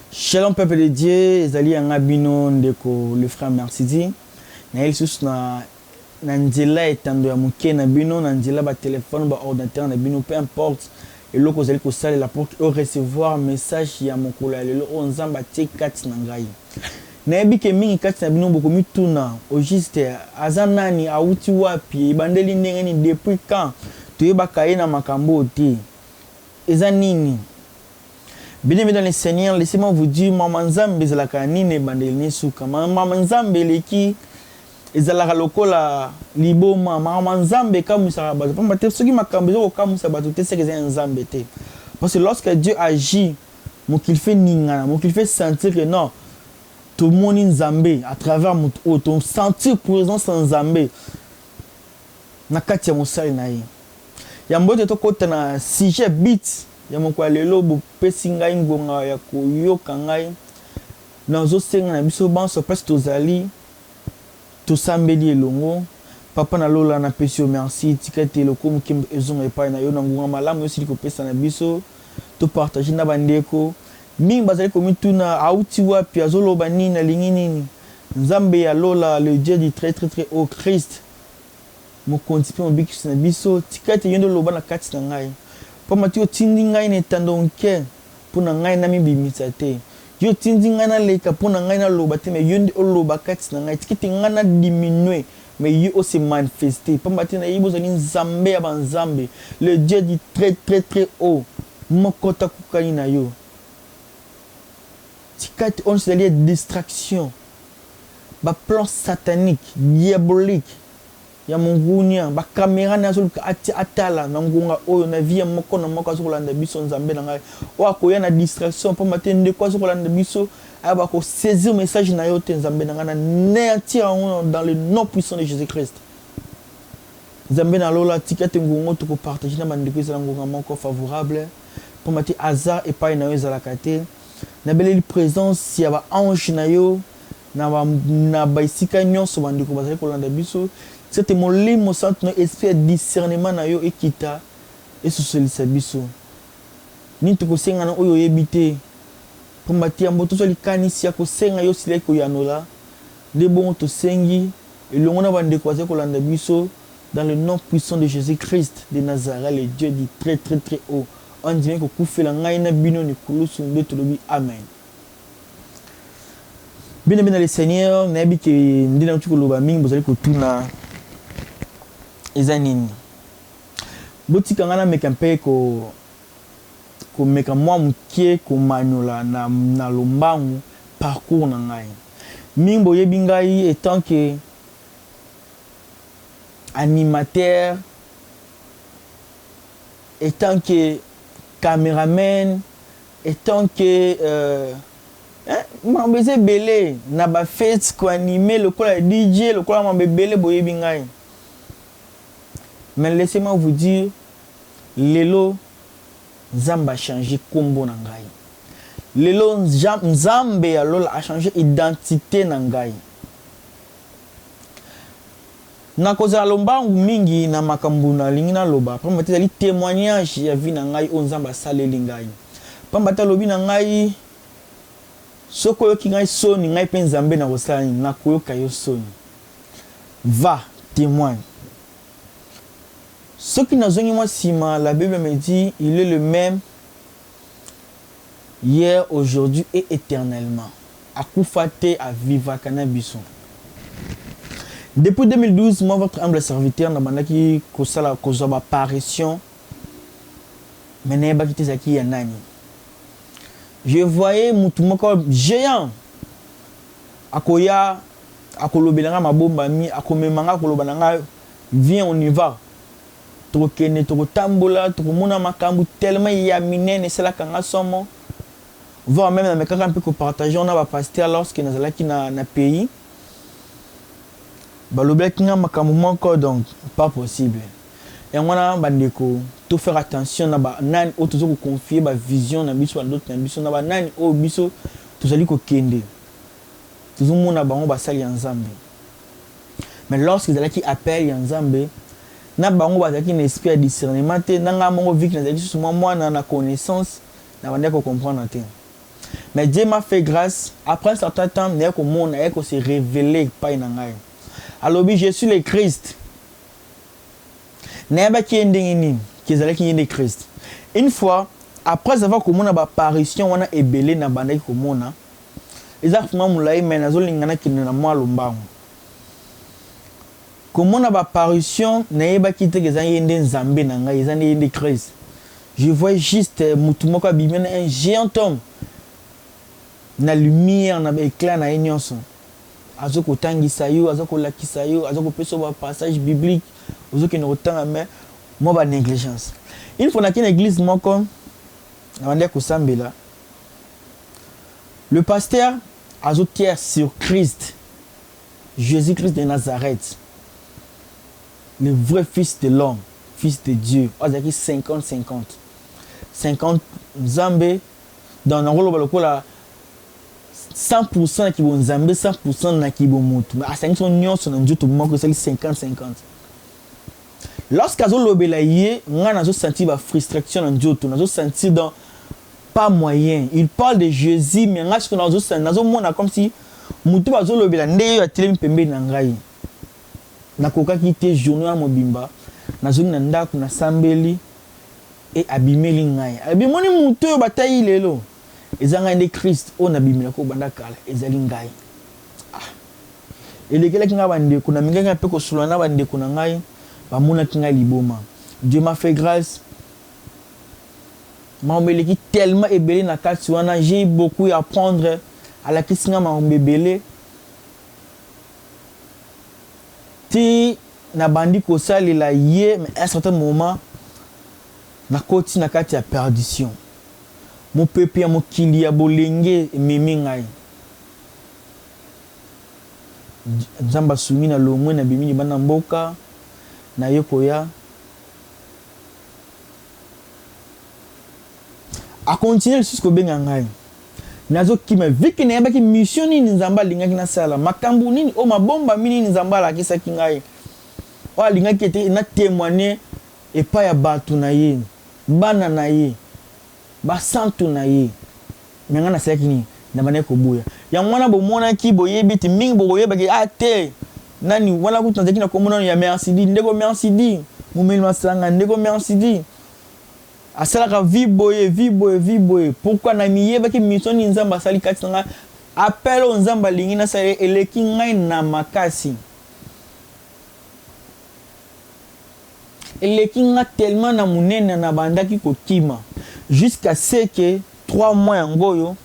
Shalom peuple de Dieu, ezali yanga bino ndeko le frère Mercidi. Na yesus na nzela etando ya muke na bino na nzela ba téléphone ba ordinateur na bino peu importe eloko ezali ko salela pour recevoir message ya mokolo ya lelo o nzamba tie kati na ngai. Na yebi ke mingi kati na bino boko mituna au juste azanani auti wapi bandeli ndenge ni depuis quand toyeba kaye na makambo te. Eza nini? Bien-aimés dans le Seigneur, laissez-moi vous dire, Maman Nzambe ezalaka nini bandeli nesuka. Maman Nzambe leki ezalaka lokola liboma. Maman Nzambe kamusaka bato. Pamba te soki makambo ezoko kamusa bato te seke eza Nzambe te. Parce que lorsque Dieu agit, mon qu'il fait ningana, mon qu'il fait sentir que non, tout le monde est Nzambe à travers mon auto, sentir présence en Nzambe. Na kati ya mosali na ye. Ya mbote to kota na sujet beat. Ya mokwa lelo bo pesi ngai ngonga ya koyoka ngai nazo senga na biso banso parce tozali tosambeli elongo papa na lola na pesi o merci tikete eloko mukimbe ezonga epai na yo na ngonga malamu yo sili kopesa na biso to partager na bandeko mingi bazali komituna auti wapi azoloba nini na lingi nini Nzambe ya lola le Dieu du très très très haut Christ mo kontipe mo bikisi na biso tikete yondo loba na kati na ngai. Pama ti yo tindi ngai na etando nke pona ngai na mibimisa te. Yo tindi ngai na leka pona ngai na loba te me yo ndi oloba kati na ngai tikiti ngai na diminuer mais yo o se manifester. Pama ti na yibo zali Nzambe ya banzambe le Dieu du très très très haut mokota kukani na yo. Tikati on se lié distraction ba plan satanique diabolique ya mungunya ba kamera na zulu ati atala na ngunga oyo na via moko na moko azokolanda biso Nzambe na ngai o akoya na distraction po matende ko azokolanda biso aba ko saisir message na yo te Nzambe na ngai na néantir dans le nom puissant de Jésus-Christ. Nzambe na lola tikete ngungo to ko partager na bandeko za ngunga moko favorable po mati hasard et pas na yo ezalaka te na belle présence ya ba ange na yo na ba isika nyonso bandeko bazali kolanda biso. C'était mon lit, mon centre, mon esprit de discernement na yo ekita et sous biso. Ni to ko senga na oyo yebite. Pour matia mboto so likanisi ya ko senga yo sile ko yanola. De bon to sengi et le mona bande ko kolanda biso dans le nom puissant de Jésus-Christ de Nazareth, le Dieu dit très très très haut. On dit ko kufela ngai na bino ni kulusu ndeto lobi amen. Bien aimé dans le Seigneur, na bi ke ndina tuko loba mingi bozali ko tuna ezanini botika ngana meka mpe ko meka mwa mukie ko manola na lombangu parcours na ngai mingi boyebi ngai étant que animateur étant que caméraman étant que mambeze belé na ba fête ko animer le kola DJ le kola mambe belé boyebi ngai. Mais laissez-moi vous dire, Lelo Nzambe a changé combo na ngai. Lelo Nzambe a changé identité na ngai. Na koza lombangu mingi na makambu na lingi na loba. Pamba te ali témoignage ya vie na ngai o Nzambe asaleli ngai. Pamba te lobi na ngai soko yoki ngai soni ngai pe Nzambe na kosala na koyoka yo soni. Va témoigne. Ce qui n'a jamais moi sima, la Bible me dit, il est le même hier, aujourd'hui et éternellement. À Koufate, à Viva Cannabison. Depuis 2012, moi, votre humble serviteur, n'a pas qui kosala kozoba apparition, mais n'a pas quitté Zaki Yanani. Je voyais mon géant. Akoya, akolobelanga mabomba mi, akomemanga kolobananga, viens on y va. Tokene tokotambola tokomona makambu tellement ya minene c'est la kanga somo voire même na mekaka un peu ko partager on a ba pasteur lorsque nazalaki na pays balobaki nga makambu moko donc pas possible et ngwana bandeko to faire attention na ba nani o tozo ko confier ba vision na biso na d'autres na biso na ba nani o biso tozali ko kende tozomona bango basali ya Nzambe mais lorsque zalaki appel ya Nzambe na bango bazaki na esprit de discernement te nanga mongo vik na zali sous moi na connaissance na bande ko comprendre te Mais Dieu m'a fait grâce. Après un certain temps, il y a que se révéler pas in angai. Alors je suis le Christ. N'est pas qui est ndengini, qui est le Christ. Une fois, après avoir commencé à apparition, on a ébélé na bandai komona. Exactement moulay mais nazo lingana qui na moi lomba. Comment na apparition, n'est pas qui te que zanye ndenzambe na ngai, zanye ndé Christ. Je vois juste mutumoko bimena un géant homme. Na lumière na éclat na nyonso. Azoko tangisa yo, azoko lakisa yo, azoko peso ba passage biblique, azoko ne otanga mais moi ba négligence. Il faut na une église moko na bande ko sambela. Le pasteur azotier sur Christ. Jésus-Christ de Nazareth. Le vrai fils de l'homme, fils de Dieu. Azaki 50-50. 50 Zambé dans le rôle de 100% qui vont Zambé, 100% qui vont moutou. Mais à 500 nions sur un dieu tout le monde que c'est 50-50. Lorsqu'azo lobela yé, on a senti la frustration en dieu tout, on a senti dans pas moyen. Il parle de Jésus, mais on a senti comme si moutou azo lobela ndé ya télé pembe nangai. Na koka kité journée à mobimba, na zone nanda kuna sambeli et abimeli ngai. Abimoni moutou bataille lelo. Ezanga ndé Christ on abimela ko banda kala ezali ngai. Ah. Elekele kinga bande kuna minga pe ko sulana bande kuna ngai ba mona kinga liboma. Dieu m'a fait grâce. Maombele qui tellement ébélé na kati wana j'ai beaucoup à apprendre à la kisinga maombele. Ti na bandi ko sali la yé mais à un certain moment na koti na kati ya perdition. Mon peuple ya mokili ya bolenge memi ngai. Nzamba sumi na lomwe na bimini bana mboka na yokoya. A continuer jusqu'au benga ngai. Nazo kima viki na yabaki mission ni nzamba linga kina sala. Makambu nini o mabomba mini nzamba la kisa kingai. Wa linga kete na témoigner et pas ya batu na ye. Bana na ye. Ba santu na ye menga na sekini na bane ko boya ya mwana bo mona ki boye biti mingi bo yeba ke ate nani wala ku tanzaki na komona ya merci di ndeko merci di mumeli masanga ndeko merci di asala ka vi boye pourquoi na miyeba ki mission ni nzamba sali katsanga appel nzamba lingi na sale eleki ngai na makasi eleki nga tellement na munene na bandaki ko kima jusqu'à ce que 3 mois en goyo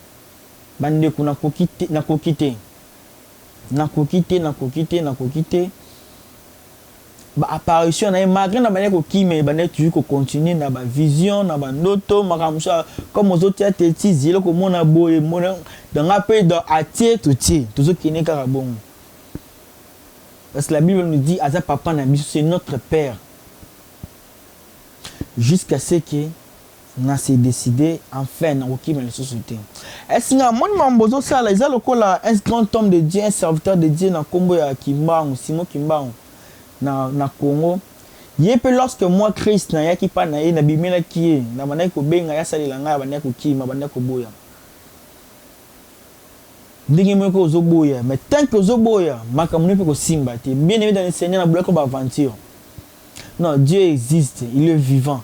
bande kuna kokite na kokite ba apparition na malgré na bande ko kime bande toujours ko continuer na ba vision na ba ndoto makamsha comme aux autres tétis yelo ko mona boye mona dans la paix dans atie tout zo kine kaka bon parce que la Bible nous dit aza papa na biso c'est notre père jusqu'à ce que na s'est décidé enfin na okima la société. Est-ce que moi mambozo ça les a lokola un grand homme de Dieu, un serviteur de Dieu na Kombo ya Kimbangu, Simon Kimbangu na Congo. Yepe lorsque moi Christ na yaki pa na ye na bimela ki na bana ko benga ya salela nga bana ko kima bana ko boya. Ndingi mo ko zoboya, mais tant que zoboya makamune pe ko simba te. Bien aimé dans le Seigneur na bloquer ba aventure. Non, Dieu existe, il est vivant.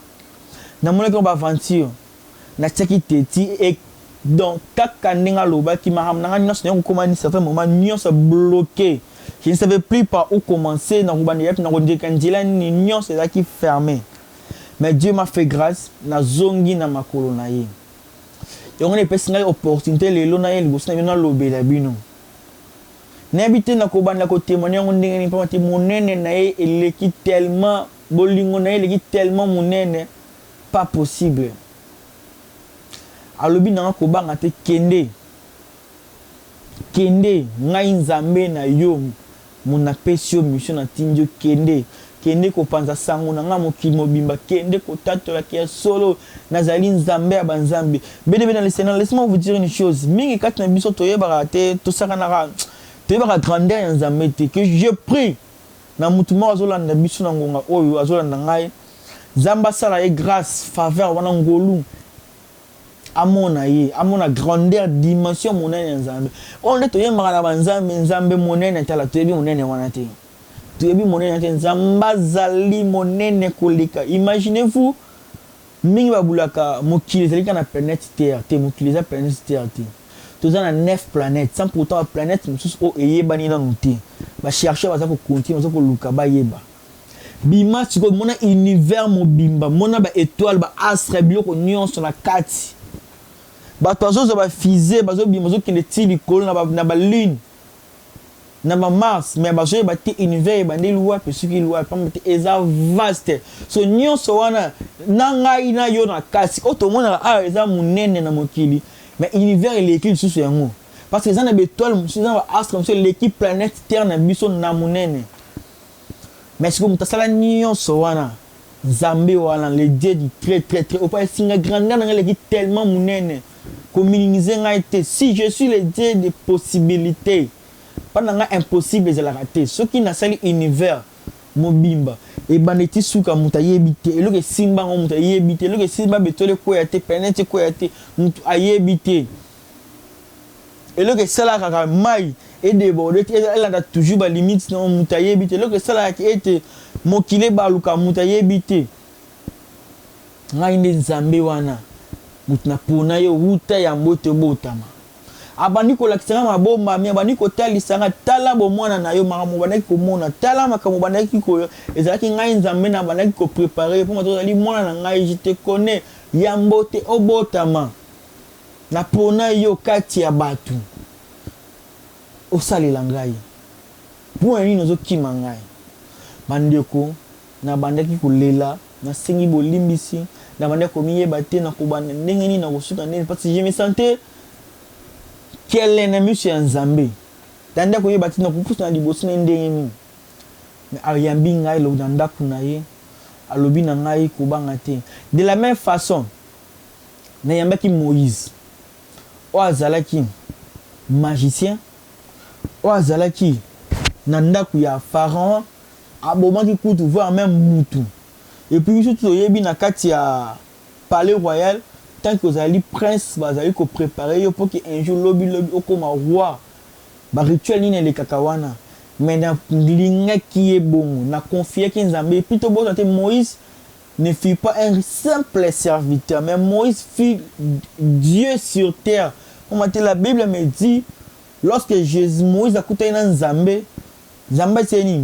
Na mona ko ba aventure na tchaki teti et donc kaka ndinga loba ki maham na nyonso ne ko komani certain moment nyonso bloqué. Je ne savais plus par où commencer na kubandi yep na kondika njila ni nyonso là qui fermé. Mais Dieu m'a fait grâce na zongi na makolo na ye. Et on est passé une opportunité le lona ye liboso na lobela bino. N'habite na kobanda ko témoigner on ndinga ni pa mati monene na ye eleki tellement bolingo na ye eleki tellement monene pas possible. Alobi na ko banga te kende ngai nzambe na yo mona pesio mission na tindio kende ko panza sango na nga mokimo bimba kende ko tato ya kia solo nazali nzambe ya banzambe bene dans le Seigneur. Laisse-moi vous dire une chose mingi kat na biso toyeba te to saka na toyeba grandeur ya nzambe te que je prie na mutuma azolanda biso na ngonga oyo azolanda ngai Zamba sala e grâce faveur wana ngolu amona ye amona grandeur dimension monene nzambe on est toye makana banzambe nzambe monene tala toyebi monene wana te toyebi monene te nzamba zali monene koleka imaginez-vous mingi babulaka mokili ezali na planète terre te mokili eza planète terre te toza na 9 planètes sans pourtant la planète mosusu oyo eyebani nanu te bachercheur baza kocontinue baza koluka bayeba bima sikoyo mona univers mobimba mona baétoile baastre biloko nyonso na kati bato bazozwa bafusée bazobima bazokende ti likolo na balune na bamars mais bazoyeba te univers ebandeli wapi soki liwapi pamba te eza vaste so nyonso wana na ngai na yo na kati oyo tomonaka awa eza monene na mokili mais univers eleki lisusu yango parce que eza na baétoile mosusu eza na baastre mosusu eleki planète terre na biso na monene mais sikoyo moto asala nyonso wana nzambe wana le dieu du très très très opa esinga grandeur na ngai eleki tellement monene kominimize ngai te si je suis le dieu des possibilités pendant ngai impossible ezalaka te soki nasali univers mobimba ebanda eti suka moto ayebi te eloko esimba yango moto ayebi te eloko esimba betole ekwea te planète ekwea te moto ayebi te eloko esalaka kaka mai edeborde te elanda toujours balimite na moto ayebi te eloko esalaka ete mokili ebaluka moto ayebi te ngai nde nzambe wana moto napona yo wuta ya mbote botama abandi kolakisanga mabombami abandi kotalisanga tala bomwana na yo makambo bandaki komona tala makambo bandaki koyo ezalaki ngai nzambe na bandaki koprepare mpo moto ozali mwana na ngai je te connais ya mbote obotama napona yo kati ya bato osalela ngai mpo nini ozokima ngai bandeko na bandaki kolela nasengi bolimbisi na bandaki komiyeba te na kobanda ndenge nini na kosuka ndenge parce que je me sentais quel ennemi sur nzambe tanda koyeba te na kopusa na liboso na ndenge nini mais ayambi ngai lo na ndako na ye alobi na ngai kobanga te de la même façon nayambaki Moïse oyo azalaki magicien oyo azalaki na ndako ya pharaon abomaki kutu voire même mutu et puis biso toyebi na kati ya palais royal tant que ozali prince bazali kopréparer yo mpo ke un jour lobi okoma roi barituel nini elekaka wana mais nalingaki ye bongo na confiaki nzambe et puis tobozwa te Moïse ne fut pas un simple serviteur mais Moïse fut Dieu sur terre. La Bible me dit lorsque Moïse a écouté Nzambe, Nzambe s'est dit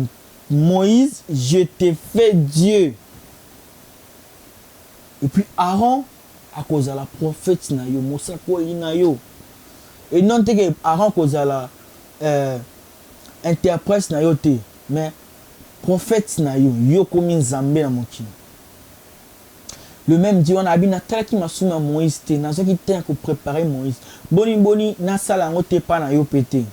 Moïse, je t'ai fait Dieu. Et puis Aaron, à cause de la prophète na yo, Moussa na yo. Et non que Aaron cause de la interprète na yo te, mais prophète na yo, yo comme Nzambe na mokili. Le même Dieu on a bien qui m'a soumis à Moïse te na qui tient que préparer Moïse. Boni na sala ngote pa na yo pété.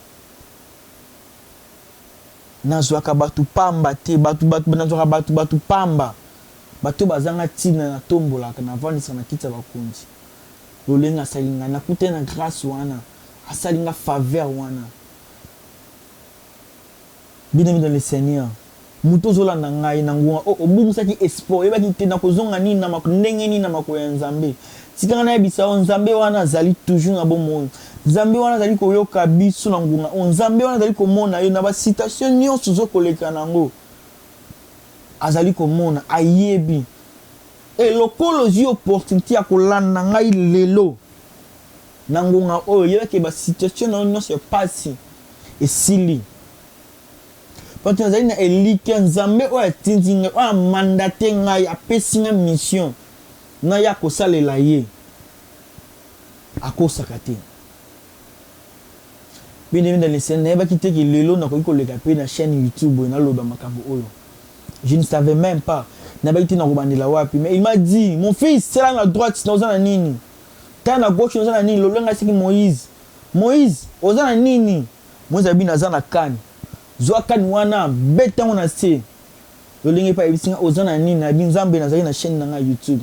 Na zwaka batu pamba te batu na zwaka batu pamba. Batu bazanga tina na tombola kana vandisa na kitsa bakonzi. Lolenga salinga na kutena grâce wana. Asalinga faveur wana. Bien dans le Seigneur. Muto zola na ngai na ngunga obungisaki espoir ebaki te na kozonga nini na ndenge nini na mako ya Nzambe tikanga na yebisa Nzambe wana azali toujours na bomoi Nzambe wana azali koyoka biso na ngunga Nzambe wana azali komona yo na ba situation nyonso zo koleka nango azali komona ayebi e lokolo zi opportunité ya kolanda ngai lelo na ngunga oyo yebaki ba situation nyonso ya pasi esili. Quand tu as une élite, Nzambe ou atinzinga ou a mandaté ngai a pesinga mission na ya ko salela ye akosakate. Bien dans les scènes na ba kité ki lelo na ko koleka pe na chaîne YouTube na loba makambo oyo. Je ne savais même pas. Na ba kité na ko bandela wapi mais il m'a dit mon fils c'est là à droite na ozana nini. Ta na gauche na ozana nini lolenga siki Moïse. Moïse ozana nini. Moïse abina zana kani. Zoakan wana beta on a se lolinga pa ebisinga ozana nini na binzambe na zali na chaîne na YouTube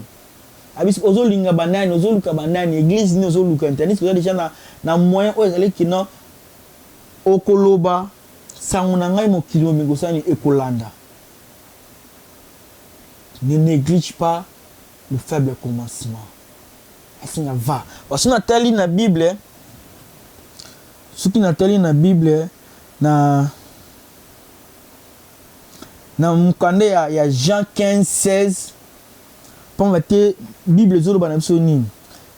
abisi ozolinga banani ozoluka banani église ni ozoluka internet oza déjà na moyen o ezali kino okoloba sango na ngai mokili mingosani ekolanda. Ne néglige pas le faible commencement. asinga va parce que natali na Bible soki natali na Bible na mukande ya Jean 15:16 pour mettre Bible zolo bana biso nini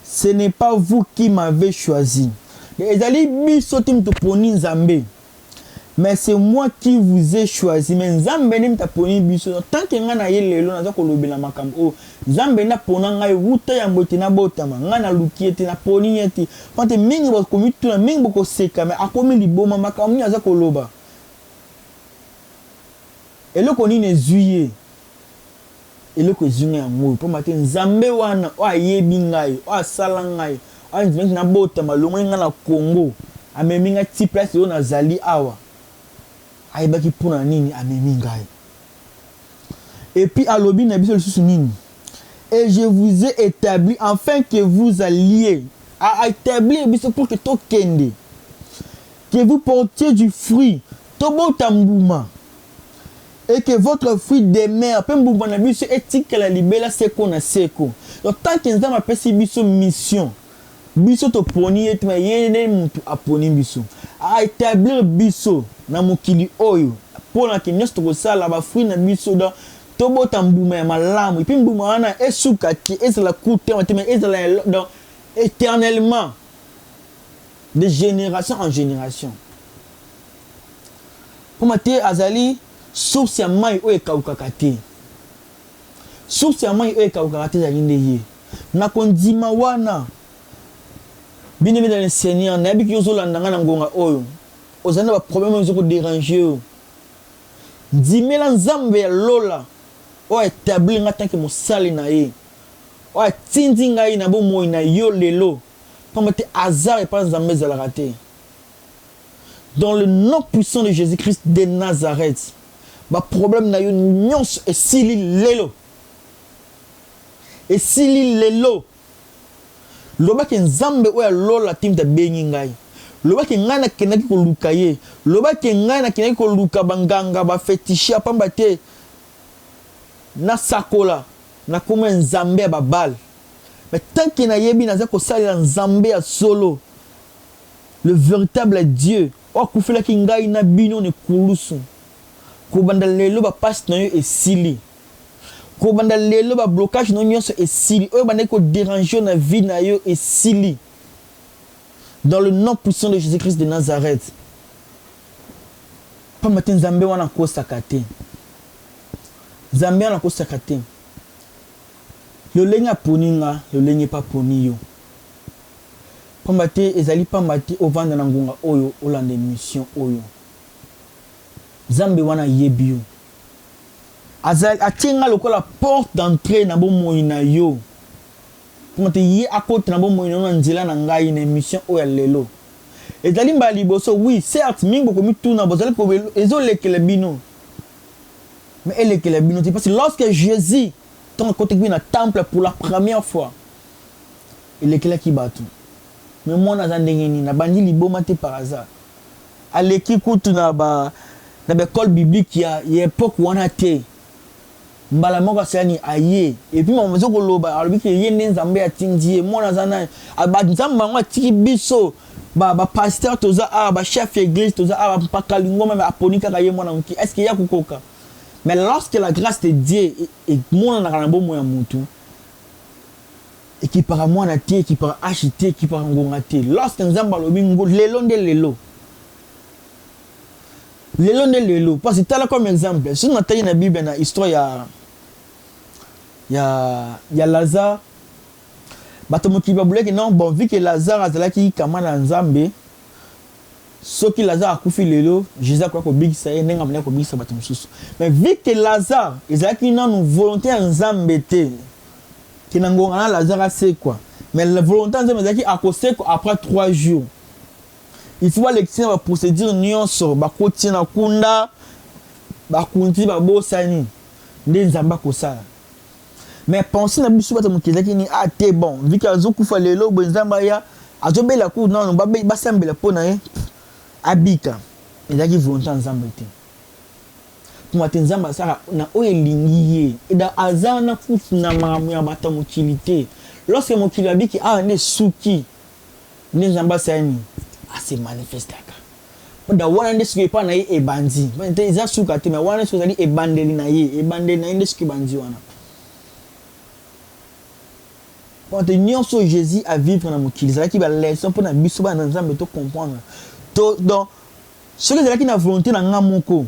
ce n'est pas vous qui m'avez choisi ezali biso tim to poni nzambe mais c'est moi qui vous ai choisi mais nzambe ni mtaponi biso tant que nga na ye lelo naza kolobela makambo o nzambe na pona ngai wuta ya mbote na botama nga na luki ete na poni ete pante mingi ba komitu na mingi boko seka mais akomi liboma makambo ni aza koloba eloko nini ezuye eloko ezuye yango po mate nzambe wana o ayebi ngai o asala ngai o nzambe na botama longo nga na Congo amemi nga ti place yo nazali awa ayebaki mpona nini amemi ngai et puis alobi na biso lisusu nini et je vous ai établi afin que vous alliez à établir biso pour que tokende que vous portiez du fruit tobota mbuma et que votre fruit demeure pe mbuma na biso etikala libela seko na seko donc tant que nzambe apesi biso mission biso toponi ete yene mutu aponi biso a établir biso na mokili oyo pona ke nyonso tokosala ba fruit na biso donc tobota mbuma ya malamu et puis mbuma wana esuka ti ezala coûter mais ezala donc éternellement de génération en génération pour mate azali source ya mai oyo ekawukaka te source ya mai oyo ekawukaka te ezali nde ye na kondima wana bino dans le Seigneur nayebi ki ozolanda nga na ngonga oyo ozali na baproblème oyo ezokodérange yo ndimela nzambe ya lola oyo établi nga tanke mosali na ye oyo atindi ngai na bomoi na yo lelo pamba te hasard epa nzambe ezalaka te dans le nom puissant de Jésus-Christ de Nazareth baproblème na yo nyonso esili lelo lobaki nzambe oyo lola timta bengi ngai lobaki ngai nakendaki koluka ye lobaki ngai nakendaki koluka banganga bafetishe apamba te nasakola nakoma nzambe ya babale mais tant que nayebi naza kosalela nzambe ya solo le véritable Dieu oyo akufelaki ngai na bino ne kulusu kobanda lelo bapasi na yo esili kobanda lelo ba blocage no nyonso esili oyo bandaki kodéranger na vie na yo esili dans le nom puissant de Jésus-Christ de Nazareth pamba te nzambe wana akosaka te nzambe wana akosaka te lolenge aponi nga lolenge epa poni yo pamba te ezali pamba te ovanda na ngonga oyo olanda émission oyo nzambe wana yebi yo atinga lokola porte d'entrée na bomoi na yo pour te ye akote na bomoi na nzela na ngai na émission oyo lelo ezali mbala liboso oui certes mingi bokomi tuna bozali ko ezolekela bino mais elekela bino parce que lorsque Jésus ton côté na temple pour la première fois elekela ki batu mais moi na ndengeni na bandi liboma te par hasard aleki kutu na école biblique ya époque wana te mbala moko sani aye et puis mamezo koloba alobi ke ye nzambe atindie mona zana ba nzamba ngo atiki biso ba pasteur toza ba chef église toza ba pakalingo même aponika ka ye mona nki est-ce que ya kukoka mais lorsque la grâce de Dieu et mona na kanabo moya mutu et qui par moi na tie qui par acheter qui par ngonga te lorsque nzamba lobi ngo lelo nde lelo parce que tala comme exemple si on a taillé na Bible na histoire ya Lazare bato mokiba buleki non bon vu que Lazare azalaki kama na nzambe soki Lazare akufi lelo Jésus akwa ko bigisa ye nenga mna ko bigisa bato mosusu mais vu que Lazare ezalaki nanu volonté ya nzambe te kinangonga na Lazare c'est quoi mais la volonté ya nzambe ezalaki akoseko après 3 jours il faut l'élection va procédure nyonso bakoti na kunda bakunti babosani nde nzamba kosala mais pensez na biso bato mokezaki ni te bon vu que azokufa lelo bo nzamba ya azobela ku non basambela pona ye abika ezaki volonté nzamba te pour te nzamba sala na oyelingi ye eda azana fufu na mamu ya bato mokilité lorsque mokili abiki ah ne suki ne nzamba sani se manifeste aka da wana nde suki pa na ye ebandi te eza suka te mais wana so zali ebandeli na ye nde suki bandi wana quand nyonso Jésus à vivre na mokili zalaki ba leçon pour na biso ba na nzambe to comprendre to donc ce que zalaki na volonté na nga moko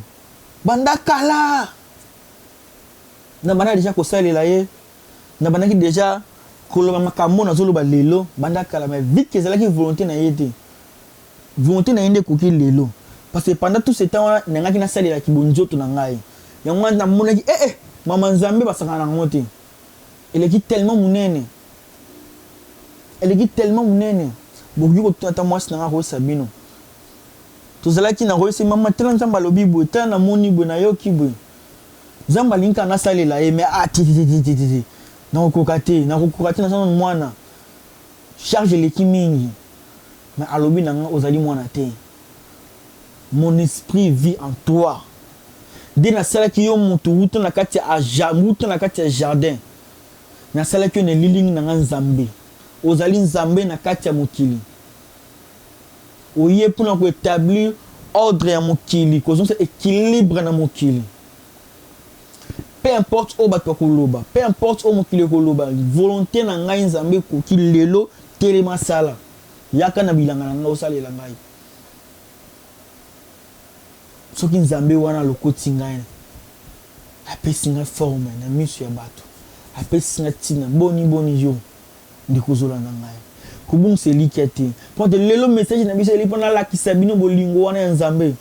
banda kala na bana déjà ko salela ye na banaki déjà koloba makambo na zoloba lelo banda kala mais vite que zalaki volonté na yete volonté na yende koki lelo parce que pendant tout ce temps na ngaki na salela ki bonjoto na ngai yango na monaki mama nzambe basaka na ngote elle est tellement munene boki ko tata mwasi na ngako sabino tozalaki na royese mama tela nzamba lobi bo tela na moni bo na yoki bo nzamba linka na salela ye mais titi na kokate na sana mwana charge leki mingi mais alobi na nga ozali mwana te mon esprit vit en toi de na salaki yo mutu wuto na kati ya jardin na salaki yo ne lilingi na nga nzambe ozali nzambe na kati ya mokili oye pour na ko établir ordre ya mokili kozonsa équilibre na mokili. Peu importe où bato koloba, peu importe où mokili koloba, volonté na ngai nzambe ko ki lelo telema sala. Yaka na bilanga na osalela ngai. Soki nzambe wana lokoti ngai. Apesi ngai forme na misu ya bato. Apesi ngai tina boni yo ndikozola na ngai. Kubung selikete. Ponte lelo message na biso eli pona la kisabino bolingo wana nzambe.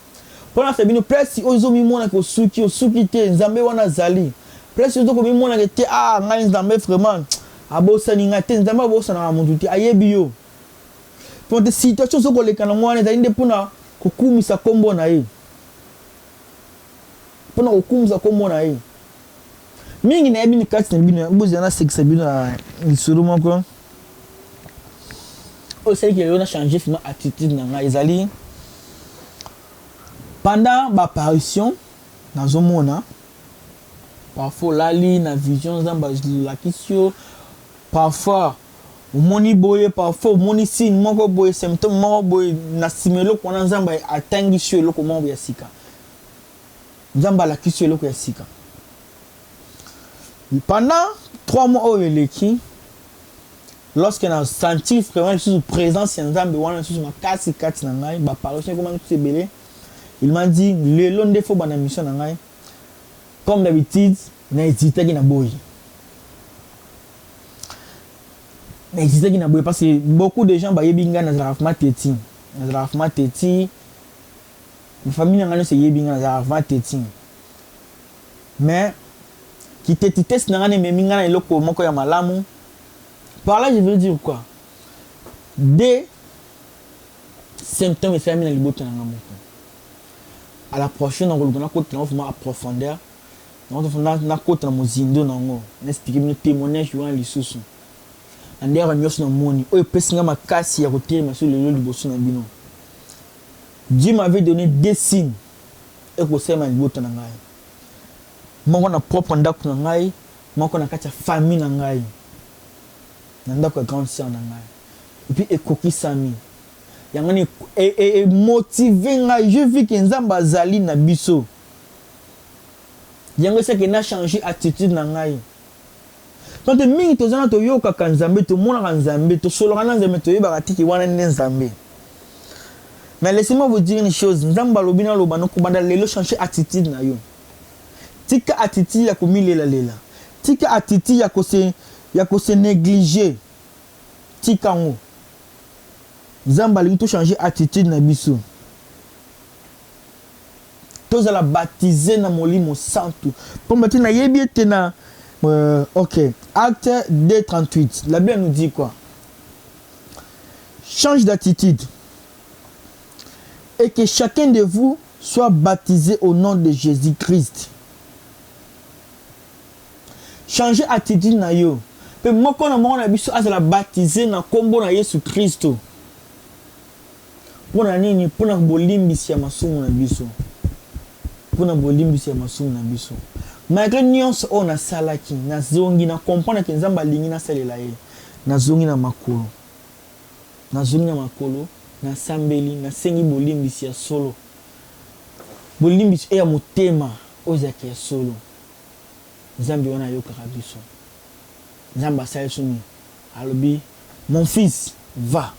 Pona sabino presi ozo mimona ko suki te nzambe wana zali. Presi ozo ko mimona ke te ngai nzambe vraiment abosa ni ngate nzambe abosa na muntu te ayebi yo. Ponte situation zo ko lekana ngwana zali nde pona kokumisa kombo na ye. Pona kokumisa kombo na ye. Mingi na yebi ni kati na bino bozi na sexe bino na isuru moko. C'est que on a changé finalement attitude dans Ezali pendant l'apparition dans un monde parfois la ligne la vision dans la question parfois au moni boye parfois au moni signe moko boye symptôme moko boye na simelo ko na nzamba atangi sur le comment ya sika nzamba la question le ko ya sika pendant 3 mois au leki. Lorsqu'on a senti vraiment une présence nzambe wana sous ma kasi na ngai ba parole comment tout belé il m'a dit le long des fois bana mission na ngai comme d'habitude na hésité ki na boy parce que beaucoup de gens ba yebinga na zarafma teti ma famille ngana se yebinga na zarafma teti mais qui test na ngane me minga na eloko moko ya malamu. Par là, je veux dire quoi? Des symptômes et fermes dans les bottes. À la prochaine, on va vraiment approfondir. On va côté na mozindo nango. N'expliquer nos témoignages joint les sous. Ande ra nyoso na moni. O pesinga makasi ya côté ma sur le lieu du bosso na bino. Dieu m'avait donné des signes et ko sema les bottes na ngai. Moko na propre ndako na ngai, moko na kati ya famille na ngai. Nandako grande sœur na ngai et puis ekoki sami yangani et motiver ngai je vis que nzamba zali na biso yango c'est que na changer attitude na ngai quand mingi tozana to yoka ka nzambe to mona ka nzambe to solo kana nzambe to yeba katiki wana ne nzambe mais laissez-moi vous dire une chose nzamba lobina loba no kubanda lelo changer attitude na yo tika attitude ya komilela lela tika attitude ya ko se négliger tikango nzamba li to changer attitude na biso to za la baptiser na molimo santo pour maintenant yebi ete na OK acte 2:38 la Bible nous dit quoi? Change d'attitude et que chacun de vous soit baptisé au nom de Jésus-Christ. Changer attitude na yo pe moko na moko na biso azala baptisé na kombo na Yesu Kristo. Pona nini? Pona bolimbisi ya masumu na biso. Pona bolimbisi ya masumu na biso. Malgré nyonso on a salaki na zongi na comprendre que nzamba lingi na salela ye. nazongi na makolo nasambeli nasengi bolimbisi ya solo bolimbisi ya motema oyo ezalaki ya solo nzambe wana ayokaka biso nzambe asali biso nini alobi mon fils va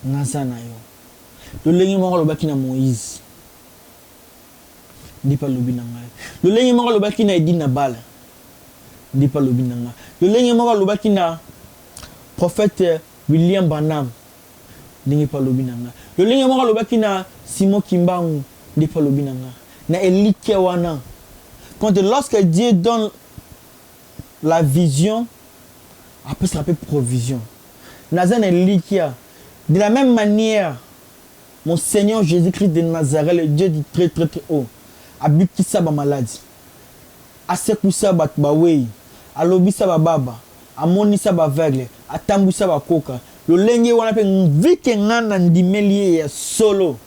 naza na yo lolenge moko alobaki na Moïse ndi pa lobi na ngai lolenge moko alobaki na Edi na Bala ndi pa lobi na ngai lolenge moko alobaki na prophète William Branham ndenge pa lobi na ngai lolenge moko alobaki na Simon Kimbangu ndi pa lobi na ngai na Elike wana quand lorsque Dieu donne la vision après ça s'appelle provision nazana Elikia de la même manière mon Seigneur Jésus-Christ de Nazareth, le Dieu du très très très haut, a bikisa ba maladie, a sekusa ba wei, a lobisa ba baba, a monisa ba aveugle, a tambusa ba koka. Le lenge wana pe vike ngana ndimeli ya solo.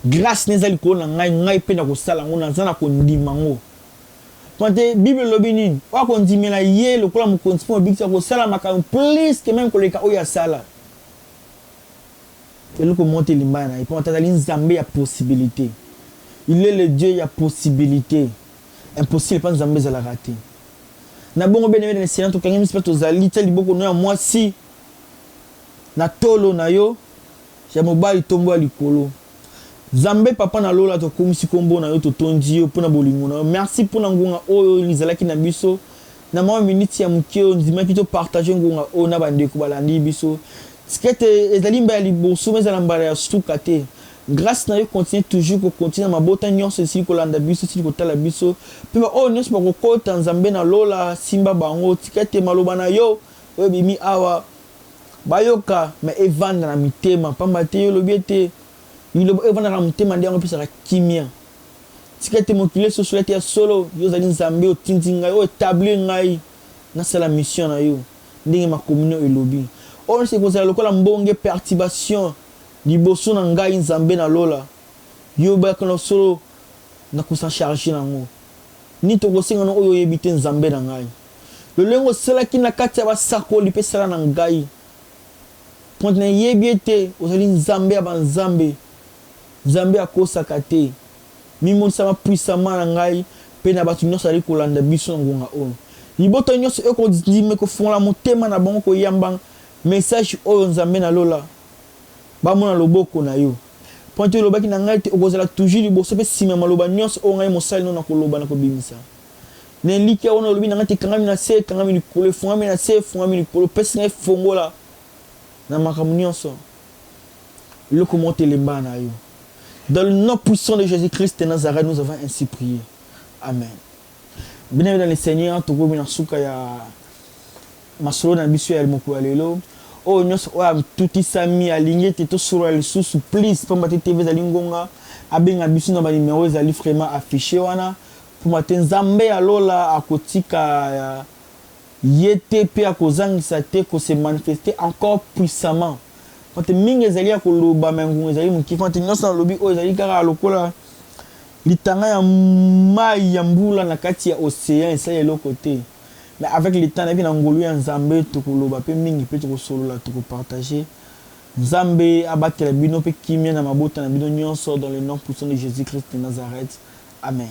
Grâce nezali ko na ngai pe na ko sala ngona zana ko ndima ngo. Quand Bible lobi nini, wa ko ndimela ye le kola mo konsipo bikisa ko sala makam plus que même ko le ka oya sala. Et le monter l'imana, il peut entendre Nzambe a possibilité. Il est le Dieu, il y a possibilité. Impossible, pas Nzambe à la rater. Na bon bien aimé dans Seigneur, to kangemi spirito zali tel boko no moi si na tolo na yo, ya mobali tombo likolo. Nzambe papa na lola to komisi kombo na yo to tondi yo pona bolingo na yo. Merci pour na ngonga oyo lizalaki na biso. Na mwa minute ya mukeo ndimaki to partager ngonga o na bandeko balandi biso. Ce qui est ezali liboso mais ezala mbala ya suka te grâce na yo continue toujours ko continue mabota nyonso esili kolanda biso esili kotala biso mpe oyo nyonso bakokota nzambe na lola simba bango tika ete maloba na yo oyo bimi awa bayoka me evanda na mitema pamba te yo lobi ete liloba evanda na mitema nde yango epesaka kimia tika ete mokili sosolo ete ya solo yo ozali nzambe otindi ngai oyo établir ngai nasala mission na yo ndenge makomunio elobi on se kozala lokola mbonge perturbation liboso na ngai nzambe na lola yo baka na solo na kusa charger nango ni to kosenga no oyo yebite nzambe na ngai lolengo selaki na kati ya basakoli pe sala na ngai quand na yebiete ozali nzambe ya banzambe nzambe akosaka te mimonisa puissamment na ngai pe na batu nyonso ali kolanda biso na ngonga oyo liboto nyonso ekodime kofungola motema na bango koyamba message oyo nzambe na lola bamona loboko na yo ponte lobaki na ngai te okozala toujours liboso pe sima maloba nyonso oyo ngai mosali no na koloba na kobimisa ne likia ona lobi na ngai te kangami na se kangami likolo fungami na se fungami likolo pesi ngai fongola na makambo nyonso loko motelemba na yo dans le nom puissant de Jésus-Christ de Nazareth nous avons ainsi prié amen. Bien dans le Seigneur tokobi na suka ya masolo na biso ya moko ya lelo o nyos o am tuti sami alingi te to solo ya susu please pamba te TV za lingonga abenga biso na ba numéro za li vraiment affiché wana pour matin nzambe ya lola akotika yete pe akozangisa te ko se manifester encore puissamment quand mingi ezali ya koloba mengunga ezali mukifante nyos na lobi o ezali kaka lokola litanga ya mai ya mbula na kati ya océan esa ya lokote. Mais avec le temps, on a ngolu ya nzambe tokoloba pe mingi pe tokosolola tokopartager nzambe abatela bino pe kimia na mabota na bino nyonso dans le nom puissant de Jésus-Christ de Nazareth. Amen.